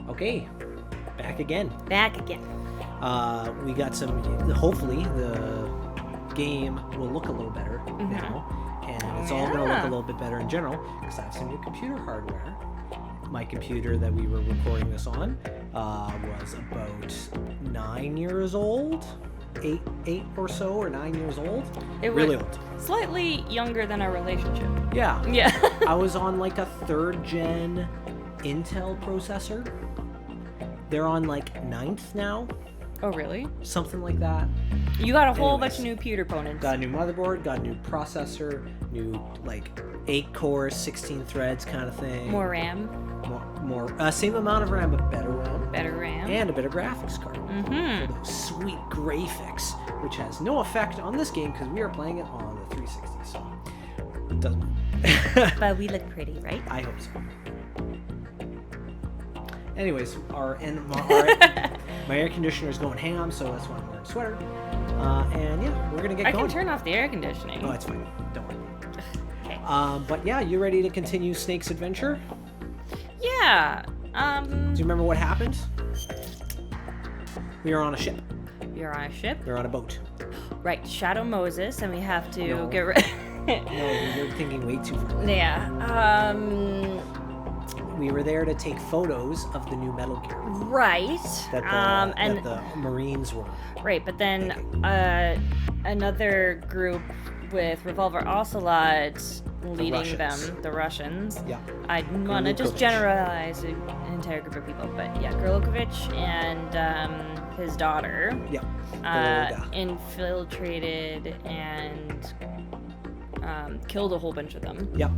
Okay, back again. Back again. We got some. Hopefully, the game will look a little better now, and it's all going to look a little bit better in general because I have some new computer hardware. My computer that we were recording this on was about 9 years old, eight or so, or 9 years old. It was really old. Slightly younger than our relationship. Yeah. Yeah. I was on like a 3rd gen Intel processor. They're on like 9th now. Oh, really? Something like that. You got a whole bunch of new computer components. Got a new motherboard, got a new processor, new like 8 cores, 16 threads kind of thing. More RAM. More same amount of RAM, but better RAM. Better RAM. And a better graphics card. For those sweet graphics, which has no effect on this game because we are playing it on the 360, so it doesn't matter. But we look pretty, right? I hope so. Anyways, my air conditioner is going ham, so that's why I'm wearing a sweater. And yeah, we're gonna get going. I can turn off the air conditioning. Oh, it's fine. Don't worry. Okay. But yeah, you ready to continue Snake's adventure? Yeah. Do you remember what happened? We were on a ship. You're on a ship. We were on a boat. Right, Shadow Moses, and we have to No. get rid. No, you're thinking way too far. Yeah. We were there to take photos of the new Metal Gear Right. that the Marines were. Right, but then another group with Revolver Ocelot leading them, the Russians. Yeah. I want to just generalize an entire group of people, but yeah, Gorlokovich and his daughter infiltrated and killed a whole bunch of them. Yeah.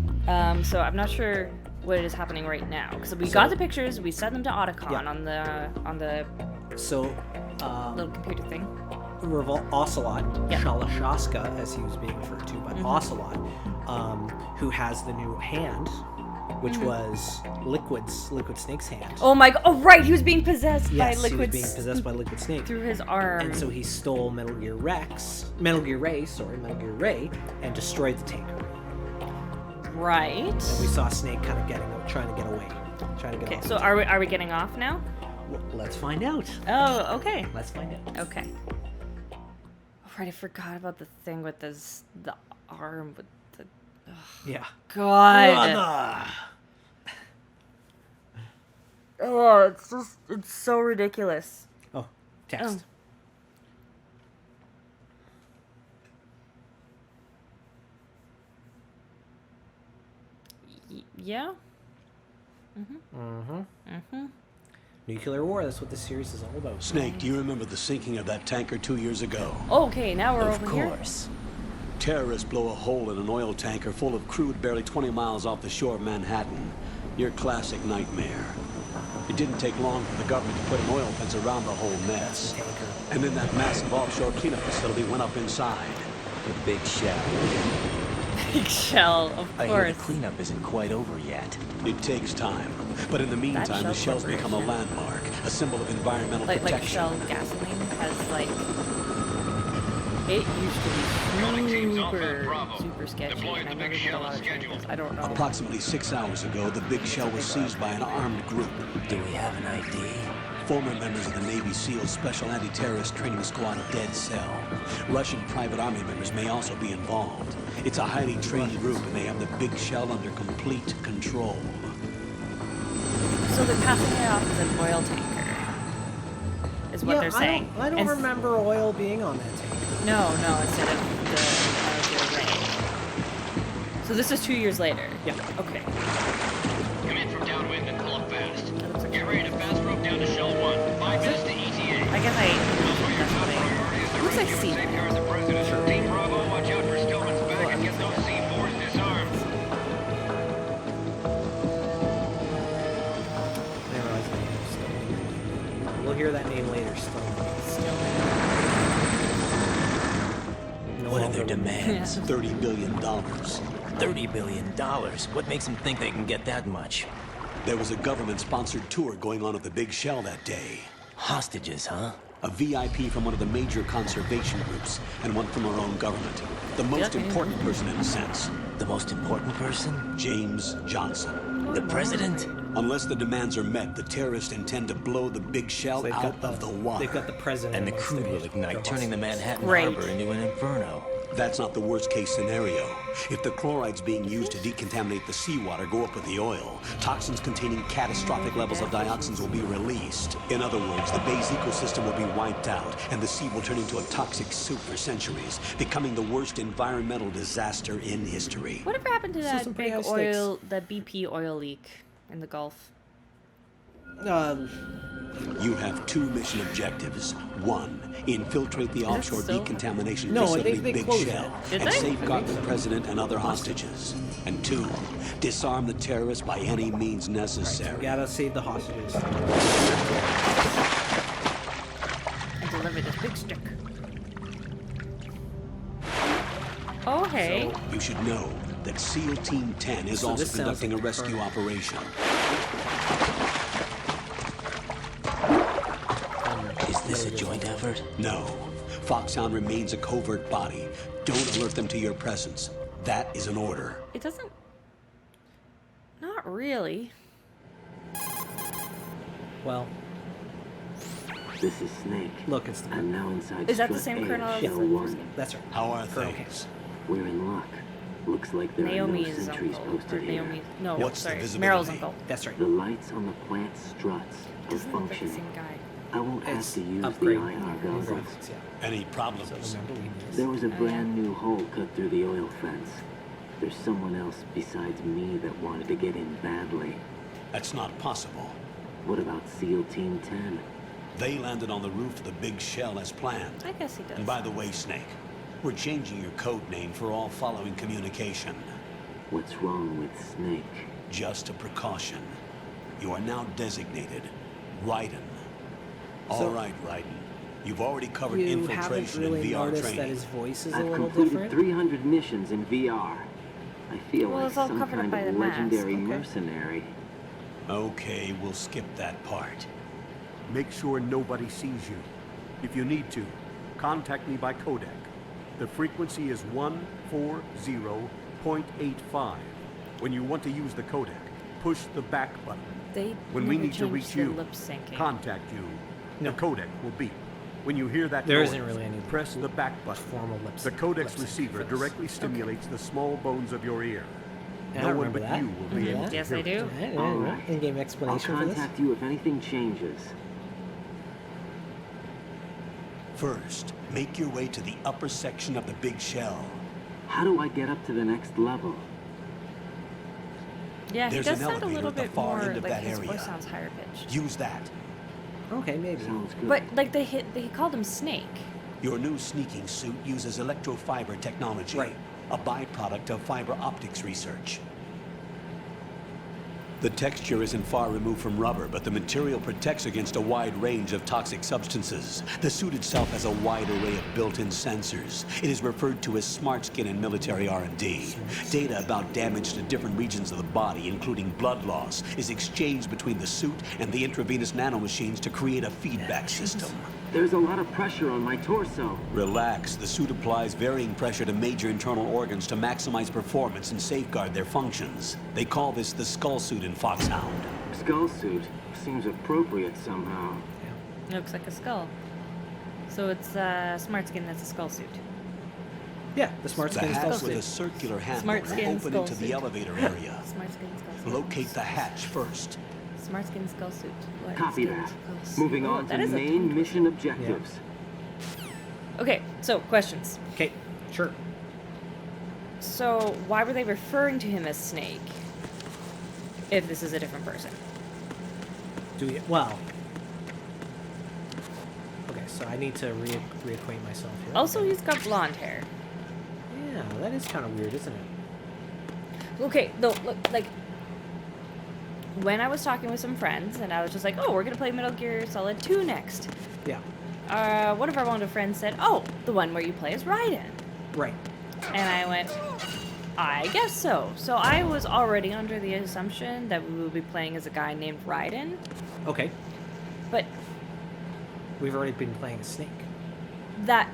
So I'm not sure what is happening right now because we got the pictures, we sent them to Otacon on the little computer thing. Ocelot, Shalashaska, as he was being referred to, but Ocelot, who has the new hand, which was Liquid Snake's hand. Oh my god! Oh right, he was being possessed by Liquid. Liquid. He was being possessed by Liquid Snake through his arm. And so he stole Metal Gear Ray, and destroyed the tanker. Right. And we saw Snake kind of trying to get away, Okay, so are we getting off now? Well, let's find out. Oh, okay. Let's find out. Okay. Right, I forgot about the thing with the arm with the. Ugh. Yeah. God. Oh, it's so ridiculous. Oh, text. Yeah. Nuclear war, that's what this series is all about. Snake, do you remember the sinking of that tanker 2 years ago? Okay, now we're over here. Of course. Terrorists blow a hole in an oil tanker full of crude barely 20 miles off the shore of Manhattan. Your classic nightmare. It didn't take long for the government to put an oil fence around the whole mess. And then that massive offshore cleanup facility went up inside. The big shell. Big shell, of I hear course. the cleanup isn't quite over yet. It takes time. But in the meantime, the shell's become a landmark, a symbol of environmental protection. Like Shell gasoline has like. It used to be super sketchy, and I know they did a lot of changes. I don't know. Approximately 6 hours ago, the big shell was seized by an armed group. Do we have an ID? Former members of the Navy SEALs Special Anti-Terrorist Training Squad Dead Cell. Russian private army members may also be involved. It's a highly trained group, and they have the big shell under complete control. So they're passing it off as an oil tanker, is what they're saying. I don't remember oil being on that tanker. No, instead of the rain. So this is 2 years later. Yeah. Okay. Come in from downwind and pull up fast. Get ready to fast rope down to Shell 1. 5 minutes to ETA. I guess Looks like C. Safeguard the president. Team Bravo, watch out for Stillman's back and get those C4s disarmed. I realize the name is Stillman. We'll hear that name later, Stillman. What are their demands? $30 billion. $30 billion. What makes them think they can get that much? There was a government-sponsored tour going on at the Big Shell that day. Hostages, huh? A VIP from one of the major conservation groups, and one from our own government. The most important person in a sense. The most important person? James Johnson. The president? Unless the demands are met, the terrorists intend to blow the big shell They've out got of the water. They've got the president. And the on crude will stage. ignite, They're turning the hostages. Manhattan Great. Harbor into an inferno. That's not the worst-case scenario. If the chlorides being used to decontaminate the seawater go up with the oil, toxins containing catastrophic levels of dioxins will be released. In other words, the bay's ecosystem will be wiped out, and the sea will turn into a toxic soup for centuries, becoming the worst environmental disaster in history. Whatever happened to that some pretty big high stakes. oil, the BP oil leak in the Gulf? You have 2 mission objectives. 1, infiltrate the offshore still- decontamination No, facility they Big closed Shell that. Did and they? safeguard the president and other hostages. And 2, disarm the terrorists by any means We necessary. gotta save the hostages. And deliver this big stick. Oh, hey. So, you should know that SEAL Team 10 is So also this sounds conducting like a rescue perfect. operation. Is this a joint effort? No, Foxhound remains a covert body. Don't alert them to your presence. That is an order. It doesn't... Not really. Well, This is Snake. look, it's the. I'm now inside Is that the Strut same A Colonel of as Shell the first 1. game? That's right. How are Colonel things? We're in luck. Looks like there are no Naomi's sentries uncle. Or posted here. Naomi... No, What's the sorry. visibility? Meryl's uncle. That's right. The lights on the plant struts are Doesn't look like the functioning. same guy. I won't have It's to use upgrade. the IR goggles. Graphics, yeah. Any So problems? remember, we need this. There was a brand new hole cut through the oil fence. There's someone else besides me that wanted to get in badly. That's not possible. What about SEAL Team 10? They landed on the roof of the Big Shell as planned. I guess he does. And by the way, Snake, we're changing your code name for all following communication. What's wrong with Snake? Just a precaution. You are now designated Raiden. All So- right, Raiden. You've already covered You haven't infiltration really and VR noticed training. that his voice is a I've little completed different. 300 missions in VR. I feel Well, like it's all some covered up kind by of the mask, legendary okay. mercenary. Okay, we'll skip that part. Make sure nobody sees you. If you need to, contact me by codec. The frequency is 140.85. When you want to use the codec, push the back button. They When we never need to changed reach the you, lip syncing. contact you. No. The codec will beep. When you hear that There noise, isn't really any press the back button. formal lip The sync- codec's lip sync receiver for this. directly stimulates the small bones of your ear. Yeah, I No one remember but that. you will be able to Yes, hear I it. do. All right. In-game I'll explanation for this. contact you if anything changes. First, make your way to the upper section of the Big Shell. How do I get up to the next level? Yeah, he There's does an sound a elevator little at the bit far more end of like that his area. voice sounds higher pitched. Use that. Okay, maybe. Sounds good. But like they called him Snake. Your new sneaking suit uses electrofiber technology, Right. a byproduct of fiber optics research. The texture isn't far removed from rubber, but the material protects against a wide range of toxic substances. The suit itself has a wide array of built-in sensors. It is referred to as smart skin in military R&D. Data about damage to different regions of the body, including blood loss, is exchanged between the suit and the intravenous nanomachines to create a feedback system. There's a lot of pressure on my torso. Relax. The suit applies varying pressure to major internal organs to maximize performance and safeguard their functions. They call this the skull suit in Foxhound. Skull suit seems appropriate somehow. It looks like a skull. So it's smart skin that's a skull suit. Yeah, the smart The skin hatch stuff. with a circular handle Smart will skin open skull into the suit. elevator area. Smart skin skull suit. Locate the hatch first. Smart skin skull suit. What Copy skin that. skull suit? Moving Oh, on that to is a main tongue mission objectives. Okay, so questions. Okay, sure. So why were they referring to him as Snake? If this is a different person. Do we? Well. Okay, so I need to reacquaint myself here. Also, Okay. he's got blonde hair. Yeah, that is kind of weird, isn't it? Okay, though, look, like, when I was talking with some friends, and I was just like, oh, we're gonna play Metal Gear Solid 2 next. Yeah. One of our one friends said, oh, the one where you play as Raiden. Right. And I went, I guess so. So I was already under the assumption that we would be playing as a guy named Raiden. Okay. But We've already been playing Snake. that,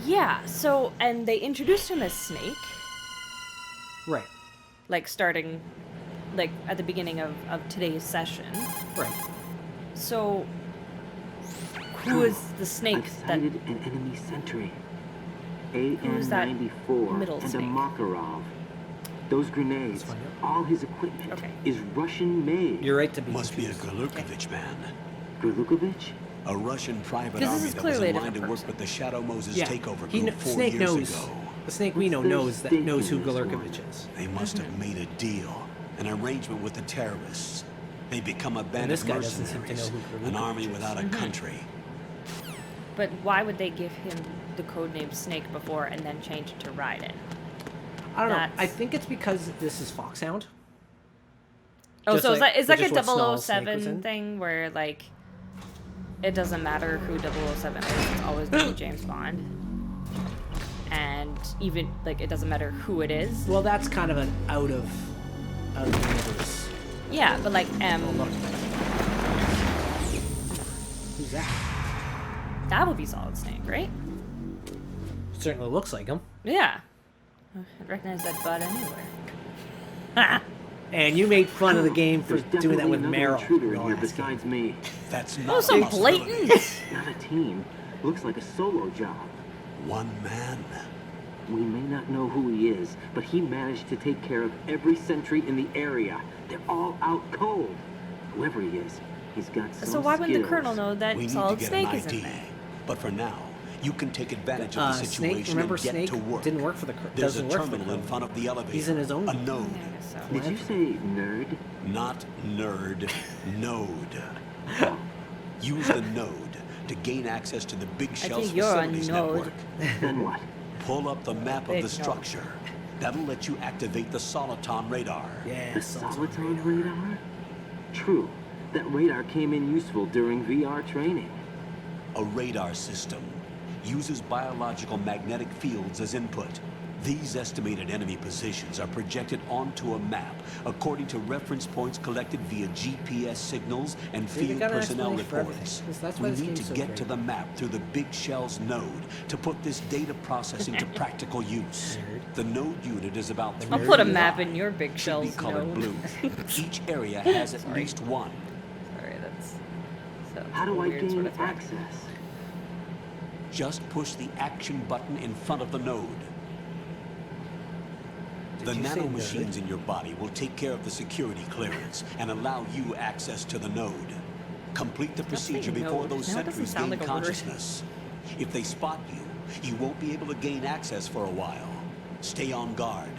yeah, so, and they introduced him as Snake, Right. like starting like at the beginning of today's session. Right. So, who is the snake I've that? sighted an enemy sentry. Who's that AN-94 middle and snake? a Makarov. Those grenades, find out. all his equipment Okay. is Russian-made. You're right to be Must be a confused. Gurlukovich man. Gurlukovich? A Russian private 'Cause this army is that was clearly a in line to different work person. with the Shadow Moses Yeah. takeover He group kn- 4 Snake years knows. ago. The Snake we What's know their knows stake who in this one? Gurlukovich is. They must have made a deal, an arrangement with the terrorists. They become a band this of guy doesn't seem to mercenaries, know who an Gurlukovich army is. without a country. But why would they give him the codename Snake before and then change it to Raiden? I don't know. That's- I think it's because this is Foxhound. Oh, Just so like- it's like just a what Snell Snake was 007 in. thing where like it doesn't matter who 007 is, it's always going to be James Bond. And even like it doesn't matter who it is. Well, that's kind of an out of universe. Yeah, but like Oh, look. Who's that? that would be Solid Snake, right? Certainly looks like him. Yeah. I'd recognize that butt anywhere. Ha! And you made fun of the game for There's doing that with definitely another Meryl. intruder in No here asking. besides me. That's Oh, not so a possibility. blatant! Not a team. Looks like a solo job. One man. We may not know who he is, but he managed to take care of every sentry in the area. They're all out cold. Whoever he is, he's got some So why wouldn't the skills. Colonel know that We need to Solid get Snake an is in ID. there? But for now, you can take advantage of the situation Snake, remember and get Snake to work. didn't work for the There's a doesn't work for the terminal in Colonel. front of the elevator. He's in his own A game. node. Yeah, I guess so. Did you say nerd? Not nerd. Node. Use the node to gain access to the Big Shell's think you're a facilities node. network. Then what? Pull up the map of Big the node. structure. That'll let you activate the Soliton radar. Yeah, The Soliton radar? True. That radar came in useful during VR training. A radar system uses biological magnetic fields as input. These estimated enemy positions are projected onto a map according to reference points collected via GPS signals and See, they field got an personnel explanation for reports. everything. That's why We this need game's to so get great. to the map through the Big Shell's node to put this data processing to practical use. Nerd. The node unit is about I'll 3 put a feet map wide. in your Big Should Shell's be colored node. blue. Each area has at Sorry. least one. Sorry, that's so How do I weird gain sort of thing. access? Just push the action button in front of the node. The you say nano node? machines in your body will take care of the security clearance and allow you access to the node. Complete the procedure say before node. those Now it doesn't sentries sound gain like a word. consciousness. If they spot you, you won't be able to gain access for a while. Stay on guard.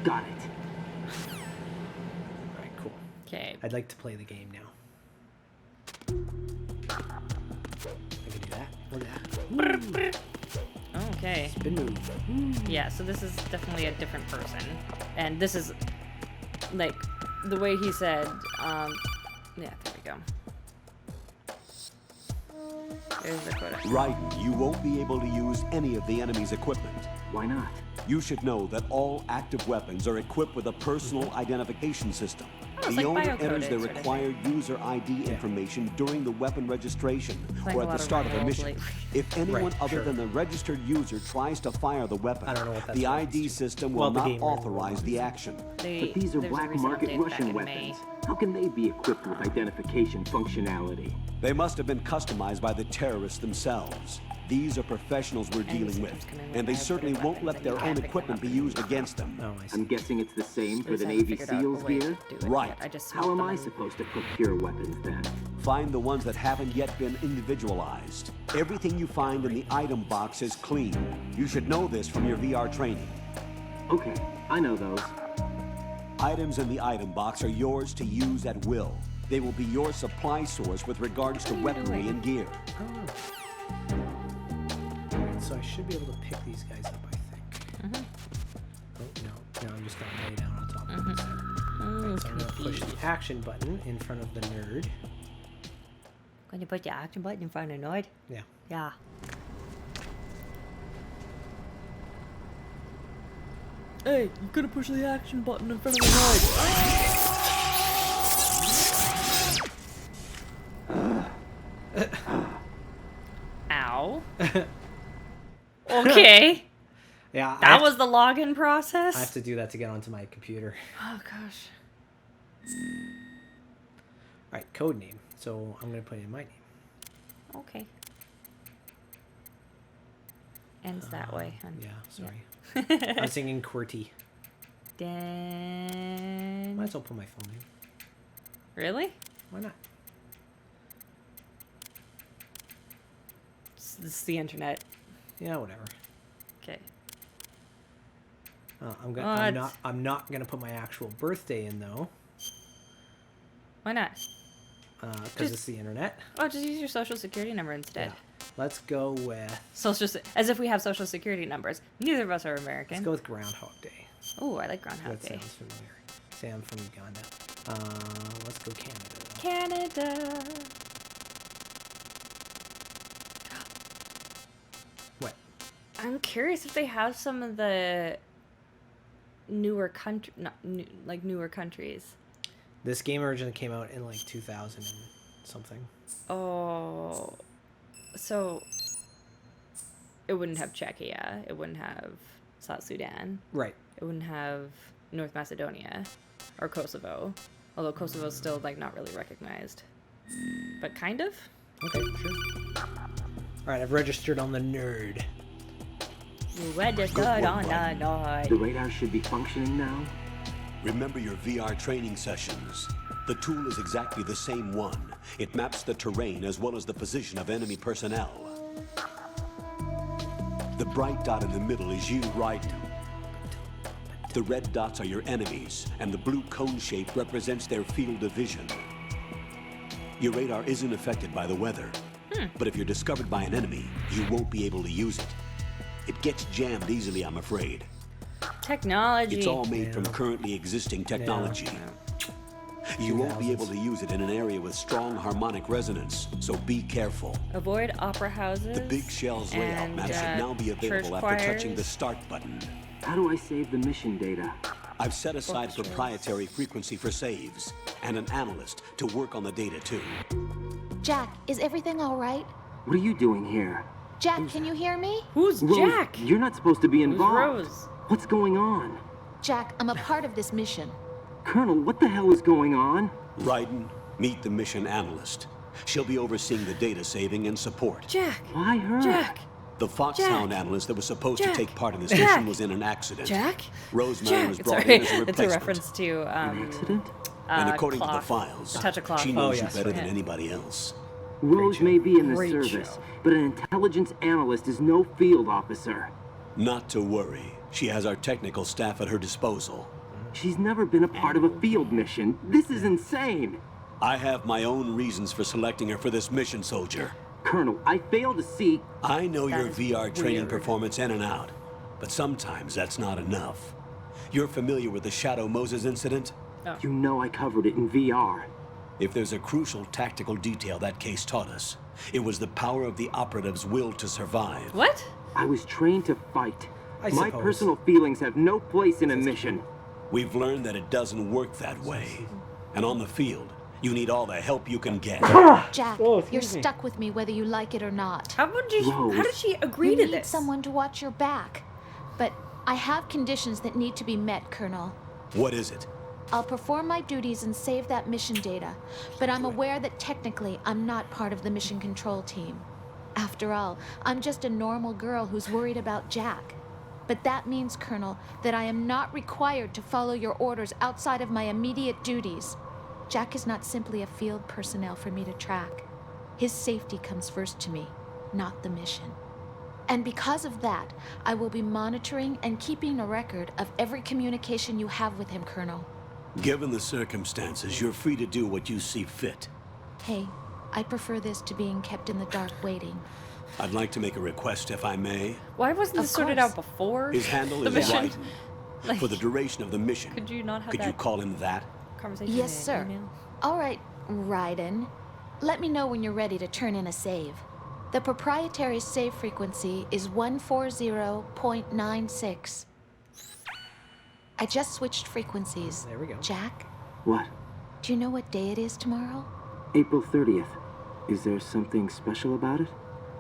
Got it. Alright, cool. Okay. I'd like to play the game now. I can do that. Look at that. Okay. Spin move. Yeah, so this is definitely a different person. And this is, like, the way he said, yeah, there we go. There's the quota. Raiden, you won't be able to use any of the enemy's equipment. Why not? You should know that all active weapons are equipped with a personal identification system. it's The like owner enters biocoded their sort of required user ID information during the weapon registration like or a at lot the of start of a roles mission. lately. If anyone Right, other sure. than the registered user tries to fire the weapon, I don't know what that's the reference ID to. system will Well, the not game authorize the action. But these are there's a black recent market update Russian back in May. weapons. How can they be equipped with identification functionality? They must have been customized by the terrorists themselves. These are professionals we're Enemy dealing with, systems come in with and they biocoded certainly won't weapons, let and their you own have to come equipment up be with used them. against them. Oh, I see. I'm guessing it's the same for Just the haven't Navy figured out a SEALs way to gear? do it Right. yet. I just How smelt am them I and- supposed to procure weapons then? Find the ones that haven't yet been individualized. Everything you find in the item box is clean. You should know this from your VR training. Okay, I know those. Items in the item box are yours to use at will. They will be your supply source with regards to weaponry and gear. Alright, so I should be able to pick these guys up, I think. Oh, no. No, I'm just going to lay down on top of them instead. Alright, so I'm going to push the action button in front of the nerd. Can you put the action button in front of Nord? Yeah. Yeah. Hey, you gotta push the action button in front of the Nord. Ow. Okay. Yeah, That was the login process? I have to do that to get onto my computer. Oh gosh. Alright, code name. So I'm going to put in my name. Okay. Ends that way, hun. Yeah, sorry. Yeah. I was thinking QWERTY. Dan. Might as well put my phone name. Really? Why not? This is the internet. Yeah, whatever. Okay. I'm not gonna put my actual birthday in though. Why not? Because it's the internet. Oh, just use your social security number instead. Yeah. Let's go with. As if we have social security numbers. Neither of us are American. Let's go with Groundhog Day. Oh, I like Groundhog That Day. sounds familiar. Say I'm from Uganda. Let's go Canada. Though. Canada. What? I'm curious if they have some of the newer newer countries. This game originally came out in like 2000 and something. Oh, so it wouldn't have Czechia. It wouldn't have South Sudan. Right. It wouldn't have North Macedonia or Kosovo, although Kosovo's still like not really recognized, but kind of. Okay, sure. All right, I've registered on the nerd. You registered on the nerd. The radar should be functioning now. Remember your VR training sessions. The tool is exactly the same one. It maps the terrain as well as the position of enemy personnel. The bright dot in the middle is you, Raiden. The red dots are your enemies, and the blue cone shape represents their field of vision. Your radar isn't affected by the weather, but if you're discovered by an enemy, you won't be able to use it. It gets jammed easily, I'm afraid. Technology. It's all made from currently existing technology. You won't be able to use it in an area with strong harmonic resonance, so be careful. Avoid opera houses. The big shell's layout and, map should now be available church after touching choirs. the start button. How do I save the mission data? I've set aside proprietary frequency for saves, and an analyst to work on the data too. Jack, is everything all right? What are you doing here? Jack, can you hear me? Who's Rose, Jack? you're not supposed to be Who's involved. Rose? What's going on? Jack, I'm a part of this mission. Colonel, what the hell is going on? Raiden, meet the mission analyst. She'll be overseeing the data saving and support. Jack. Why her? Jack. The Foxhound analyst that was supposed Jack. to take part in this Jack. mission was in an accident. Jack. Rosemary was Jack. brought Sorry, in as a it's replacement. a reference to An accident? And according cloth. to the files, A touch of cloth. she knows yes, you better right. than anybody else. Rose may be in the Great service, show. but an intelligence analyst is no field officer. Not to worry. She has our technical staff at her disposal. She's never been a part of a field mission. This is insane. I have my own reasons for selecting her for this mission, soldier. Colonel, I fail to see... I know your is VR training weird. performance in and out, but sometimes that's not enough. You're familiar with the Shadow Moses incident? You know I covered it in VR. If there's a crucial tactical detail that case taught us, it was the power of the operative's will to survive. What? I was trained to fight. I My suppose. personal feelings have no place in a mission. We've learned that it doesn't work that way. And on the field, you need all the help you can get. Jack, you're stuck with me whether you like it or not. How would you? Rose. How did she agree You to need this? someone to watch your back. But I have conditions that need to be met, Colonel. What is it? I'll perform my duties and save that mission data, but I'm aware that technically I'm not part of the mission control team. After all, I'm just a normal girl who's worried about Jack. But that means, Colonel, that I am not required to follow your orders outside of my immediate duties. Jack is not simply a field personnel for me to track. His safety comes first to me, not the mission. And because of that, I will be monitoring and keeping a record of every communication you have with him, Colonel. Given the circumstances, you're free to do what you see fit. Hey, I prefer this to being kept in the dark waiting. I'd like to make a request, if I may. Why wasn't this Of sorted course. out before? His handle the is mission? Raiden. Like, For the duration of the mission, could you not have could that you call him that? conversation? Yes, in sir. an email? All right, Raiden. Let me know when you're ready to turn in a save. The proprietary save frequency is 140.96. I just switched frequencies. There we go. Jack, What? do you know what day it is tomorrow? April 30th. Is there something special about it?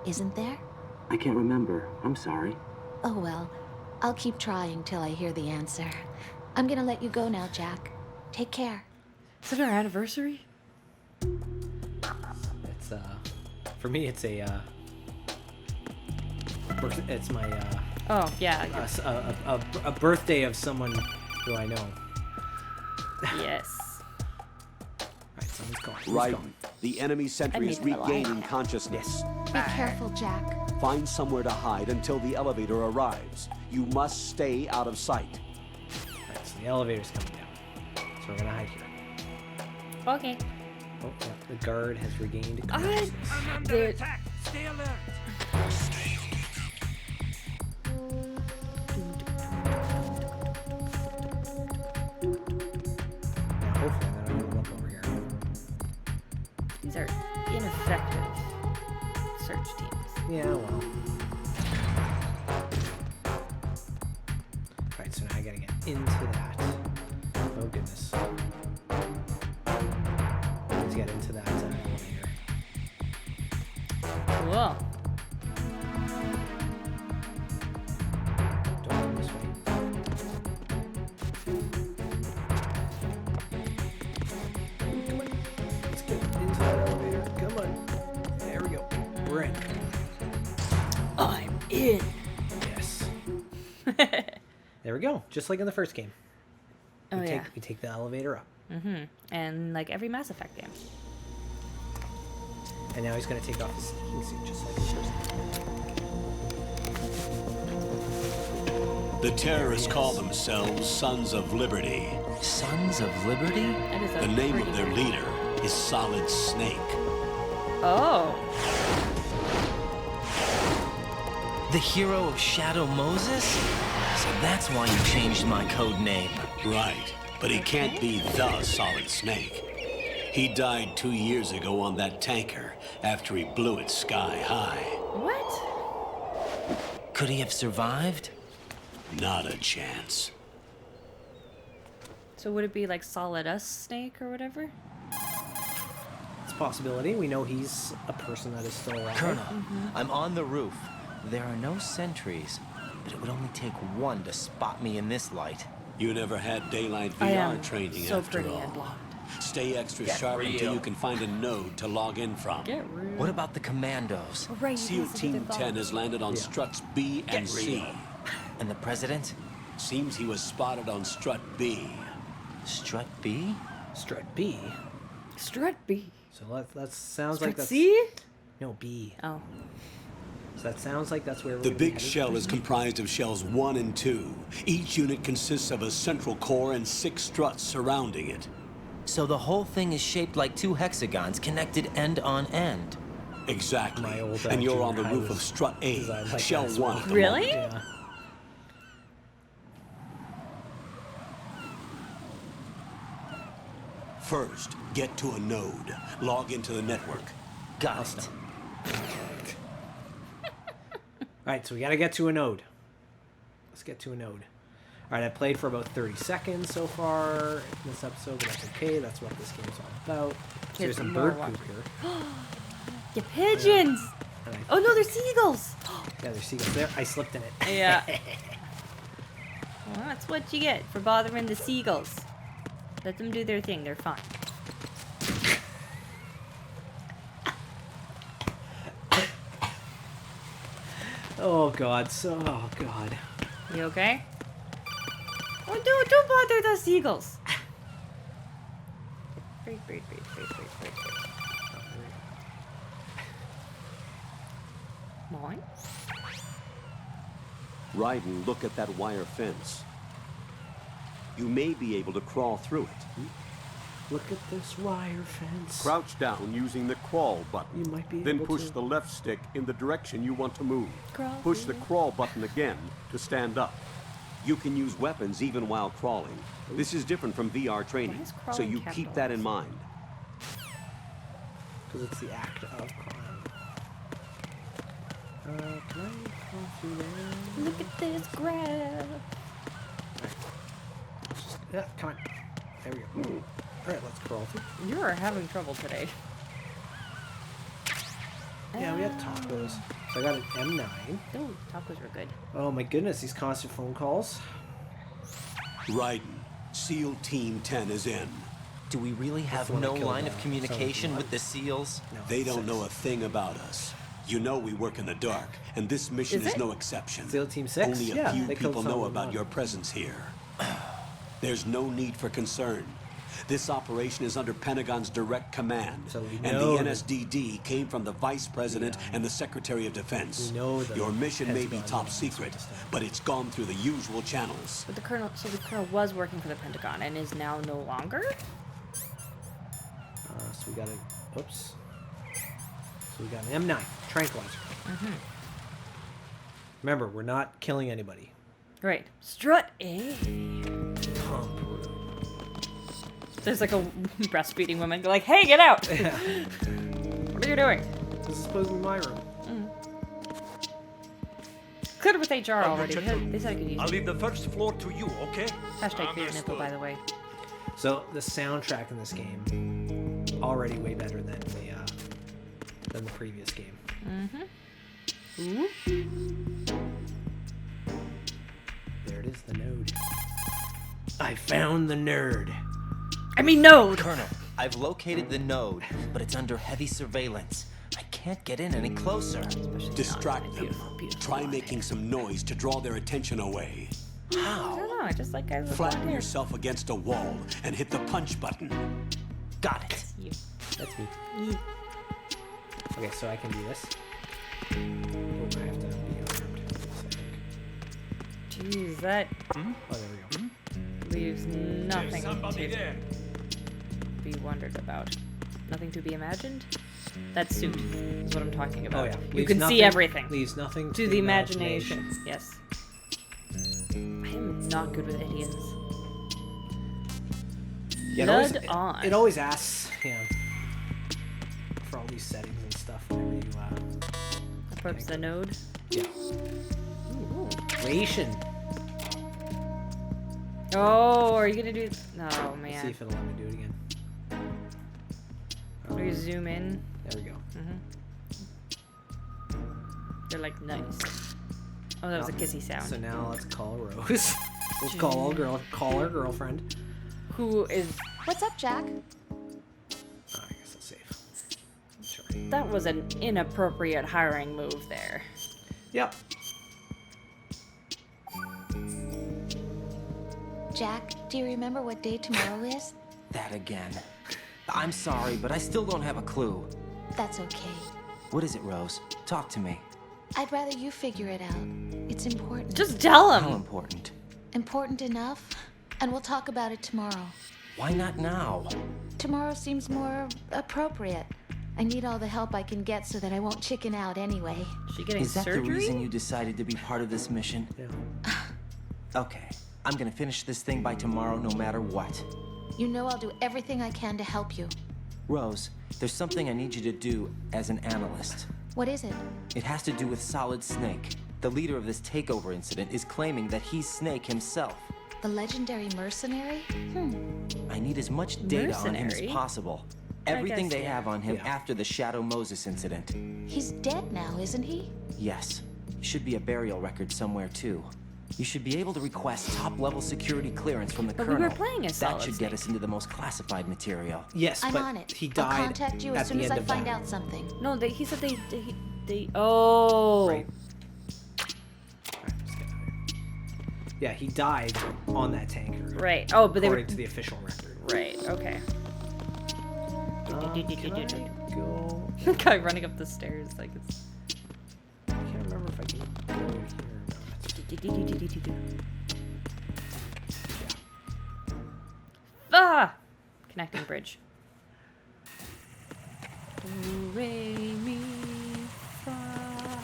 Isn't there? I can't remember. I'm sorry. Oh well, I'll keep trying till I hear the answer. I'm gonna let you go now, Jack. Take care. Is it our anniversary? It's for me it's a it's my Oh, yeah. a birthday of someone who I know. Yes. Alright, someone's gone. Who's Right. gone? The enemy sentry is I need to regaining consciousness. Be careful, Jack. Find somewhere to hide until the elevator arrives. You must stay out of sight. Alright, so the elevator's coming down. So we're gonna hide here. Okay. Oh, yeah, the guard has regained God. consciousness. Dude. Stay alert. Now, hopefully, they're not gonna look over here. These are ineffective search teams. Yeah, well. Alright, so now I gotta get into that. Oh, goodness. Let's get into that elevator. Cool. Don't go this way. Come on. Let's get into that elevator. Come on. There we go. We're in. I'm in. Yes. There we go. Just like in the first game. Oh, yeah. We take the elevator up. Mm-hmm. And like every Mass Effect game. And now he's going to take off his sneaking suit just like the first game. The terrorists There he call is. themselves Sons of Liberty. Sons of Liberty? That is a The name pretty of their good- leader is Solid Snake. Oh. The hero of Shadow Moses? So that's why you changed my code name. Right, but he can't be the Solid Snake. He died 2 years ago on that tanker after he blew it sky high. What? Could he have survived? Not a chance. So would it be like Solid Us Snake or whatever? It's a possibility. We know he's a person that is still alive. Colonel, I'm on the roof. There are no sentries, but it would only take one to spot me in this light. You never had daylight I VR am training so after pretty all. and blonde. Stay extra Get sharp until real. you can find a node to log in from. Get rude. What about the commandos? Oh, right, SEAL yes, I Team did that. 10 has landed on Yeah. struts B and Get C. real. And the president? Seems he was spotted on strut B. Strut B? Strut B. Strut B. So that sounds Strut like that's... C? No, B. Oh. So that sounds like that's where we're The gonna be big headed. shell is comprised of shells 1 and 2. Each unit consists of a central core and 6 struts surrounding it. So the whole thing is shaped like 2 hexagons connected end on end. Exactly. My old and you're on the junior high roof of was strut A, designed like shell that as 1 well. at the Really? moment. Yeah. First, get to a node. Log into the network. Got it. Alright, so we gotta get to a node. Let's get to a node. Alright, I played for about 30 seconds so far in this episode, but that's okay. That's what this game's all about. So there's some more bird watch. poop here. The pigeons! And I, Oh no, they're seagulls! yeah, there's seagulls there. I slipped in it. Yeah. Well, that's what you get for bothering the seagulls. Let them do their thing, they're fine. Oh god, oh god. You okay? Oh, don't bother the seagulls. Breathe. Mine? Ryden, look at that wire fence. You may be able to crawl through it. Look at this wire fence. Crouch down using the crawl button. You might be Then able push to- the left stick in the direction you want to move. Crawl Push the through. crawl button again to stand up. You can use weapons even while crawling. This is different from VR training, Why is so crawling you keep that in capitalized? mind. Because it's the act of crime. Can I crawl through there? Look at this grab. Yeah, come on. There we go. Alright, let's crawl through. You are having trouble today. Yeah, we had tacos. So I got an M9. Oh, tacos were good. Oh my goodness, these constant phone calls. Ryden, SEAL Team 10 is in. Do we really have one that no killed, line of communication someone. with the SEALs? No, They don't 6. know a thing about us. You know we work in the dark, and this mission Is is it? no exception. SEAL Team 6? Only Yeah, a few they killed people know someone about on. your presence here. There's no need for concern. This operation is under Pentagon's direct command, So we and know the that- NSDD came from the Vice President and the Secretary of Defense. We know that Your mission may be Pentagon's top on secret, this stuff. but it's gone through the usual channels. But the colonel was working for the Pentagon and is now no longer? So we got a... Oops. So we got an M9 tranquilizer. Remember, we're not killing anybody. Right. Strut A. Pump room. There's like a breastfeeding woman. Like, hey, get out! What are you doing? This is supposed to be my room. Cleared with HR already. They said I could use I'll it. leave the first floor to you, okay? Hashtag beard nipple, by the way. So the soundtrack in this game already way better than the previous game. There it is, the node. I found the nerd. I mean, no! Colonel, I've located the node, but it's under heavy surveillance. I can't get in any closer. Distract them. beautiful Try blonde making hair. some noise to draw their attention away. I don't know, I just like guys with Flatten blonde hair. yourself against a wall and hit the punch button. Got it. You. That's me. Okay, so I can do this. Oh, I have to be armed. I think. Jeez, that Oh, there we go. leaves nothing Somebody to there. be wondered about. Nothing to be imagined? That suit is what I'm talking Oh about. yeah. You Leaves can see nothing- everything. Leaves nothing To the imagination. Yes. I am not good with idioms. Yeah, Blood on. It always asks, for all these settings and stuff whenever you Approach the node. yeah. Ration. Oh, are you gonna do? No, Let's see man. if it'll let me do it again. Will you zoom in? There we go. They're like nice. Oh, that was a kissy sound. So now let's call Rose. We'll call our girlfriend. Who is? What's up, Jack? Oh, I guess I'll save. Sure. That was an inappropriate hiring move there. Yep. Jack, do you remember what day tomorrow is? That again. I'm sorry, but I still don't have a clue. That's okay. What is it, Rose? Talk to me. I'd rather you figure it out. It's important. Just tell How him. important? Important enough? And we'll talk about it tomorrow. Why not now? Tomorrow seems more appropriate. I need all the help I can get so that I won't chicken out anyway. She getting Is that surgery? the reason you decided to be part of this mission? Yeah. Okay, I'm gonna finish this thing by tomorrow no matter what. You know I'll do everything I can to help you. Rose, there's something I need you to do as an analyst. What is it? It has to do with Solid Snake. The leader of this takeover incident is claiming that he's Snake himself. The legendary mercenary? I need as much data on him as Mercenary? possible. Everything guess, they yeah. have on him Yeah. after the Shadow Moses incident. He's dead now, isn't he? Yes. Should be a burial record somewhere too. You should be able to request top-level security clearance from the But we colonel. were playing as That Solid should Snake. get us into the most classified material. Yes, I'm but on it. he died I'll contact you at as soon the as end I of find that. out something. No, he said they. Oh. Right. Alright, let's get out of here. Yeah, he died on that tanker. Right. Oh, but they were. According to the official record. Right. Okay. Can I go? Guy running up the stairs like it's. I can't remember if I can go here or not. Ah! Connecting bridge. Do, re, mi, fa.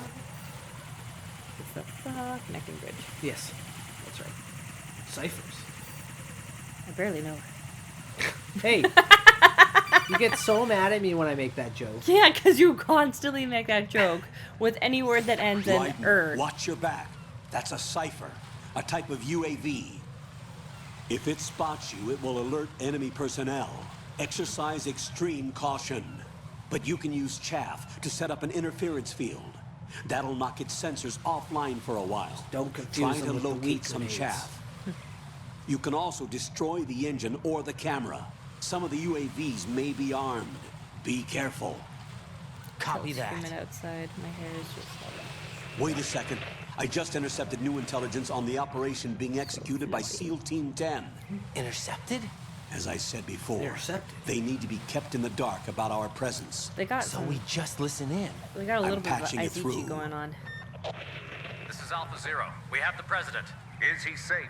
It's the fa. Connecting bridge. Yes, that's right. Ciphers. I barely know. Hey, you get so mad at me when I make that joke. Yeah, because you constantly make that joke with any word that ends in Blyden, er. watch your back. That's a cipher, a type of UAV. If it spots you, it will alert enemy personnel. Exercise extreme caution. But you can use chaff to set up an interference field. That'll knock its sensors offline for a while. Don't confuse Try them to with the locate weak some grenades. chaff. You can also destroy the engine or the camera. Some of the UAVs may be armed. Be careful. Copy that. Screaming outside. My hair is just. Wait a second. I just intercepted new intelligence on the operation being executed by SEAL Team 10. Intercepted? As I said before, Intercepted. they need to be kept in the dark about our presence. They got So some, we just listen in. they got a little bit of patching it ICT through. going on. This is Alpha Zero. We have the president. Is he safe?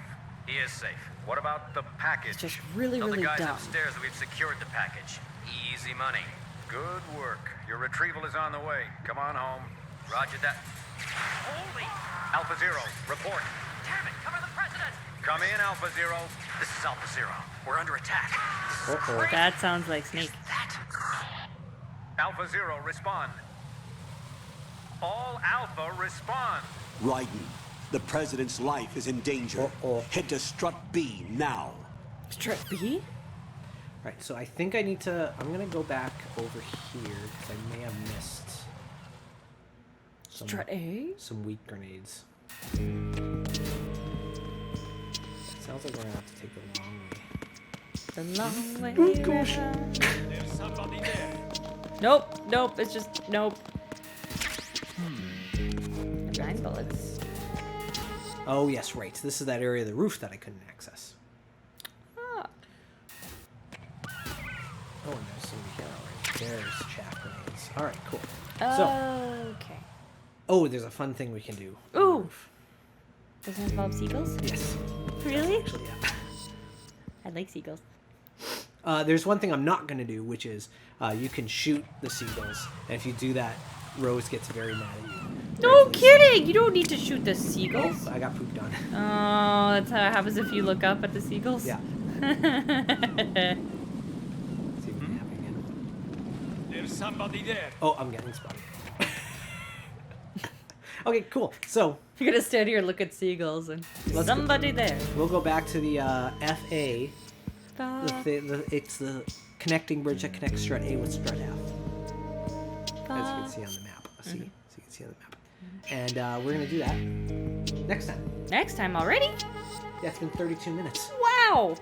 He is safe. What about the package? It's just really, Tell really the guys dumb. upstairs that we've secured the package. Easy money. Good work. Your retrieval is on the way. Come on home. Roger that. Holy! Alpha Zero, report. Damn it! Cover the president! Come in, Alpha Zero. This is Alpha Zero. We're under attack. Uh-oh. That sounds like Snake. Alpha Zero, respond. All Alpha, respond. Raiden, the president's life is in danger. Uh-oh. Head to Strut B now. Strut B? Right, so I think I need to... I'm going to go back over here, because I may have missed Strut A? some weak grenades. Sounds like we're going to have to take the long way. The long way around. There's somebody there. Nope, it's just, nope. 9 bullets. Oh, yes, right. This is that area of the roof that I couldn't access. Ah. Oh, and there's somebody here already. There's chaff grenades. All right, cool. So, Okay. oh, there's a fun thing we can do. on the Ooh. roof. Does it involve seagulls? Yes. Really? Actually, yeah. I like seagulls. There's one thing I'm not going to do, which is you can shoot the seagulls. And if you do that, Rose gets very mad at you. No kidding! You don't need to shoot the seagulls. Oh, I got pooped on. Oh, that's how it happens if you look up at the seagulls? Yeah. See if we can happen again. There's somebody there. Oh, I'm getting spotted. Okay, cool. So You're gonna stand here and look at seagulls and Let's somebody there. we'll go back to the FA. Ba, It's the connecting bridge that connects Strut A with Strut F. As you can see on the map. See? So you can see on the map. And we're going to do that next time. Next time already? Yeah, it's been 32 minutes. Wow!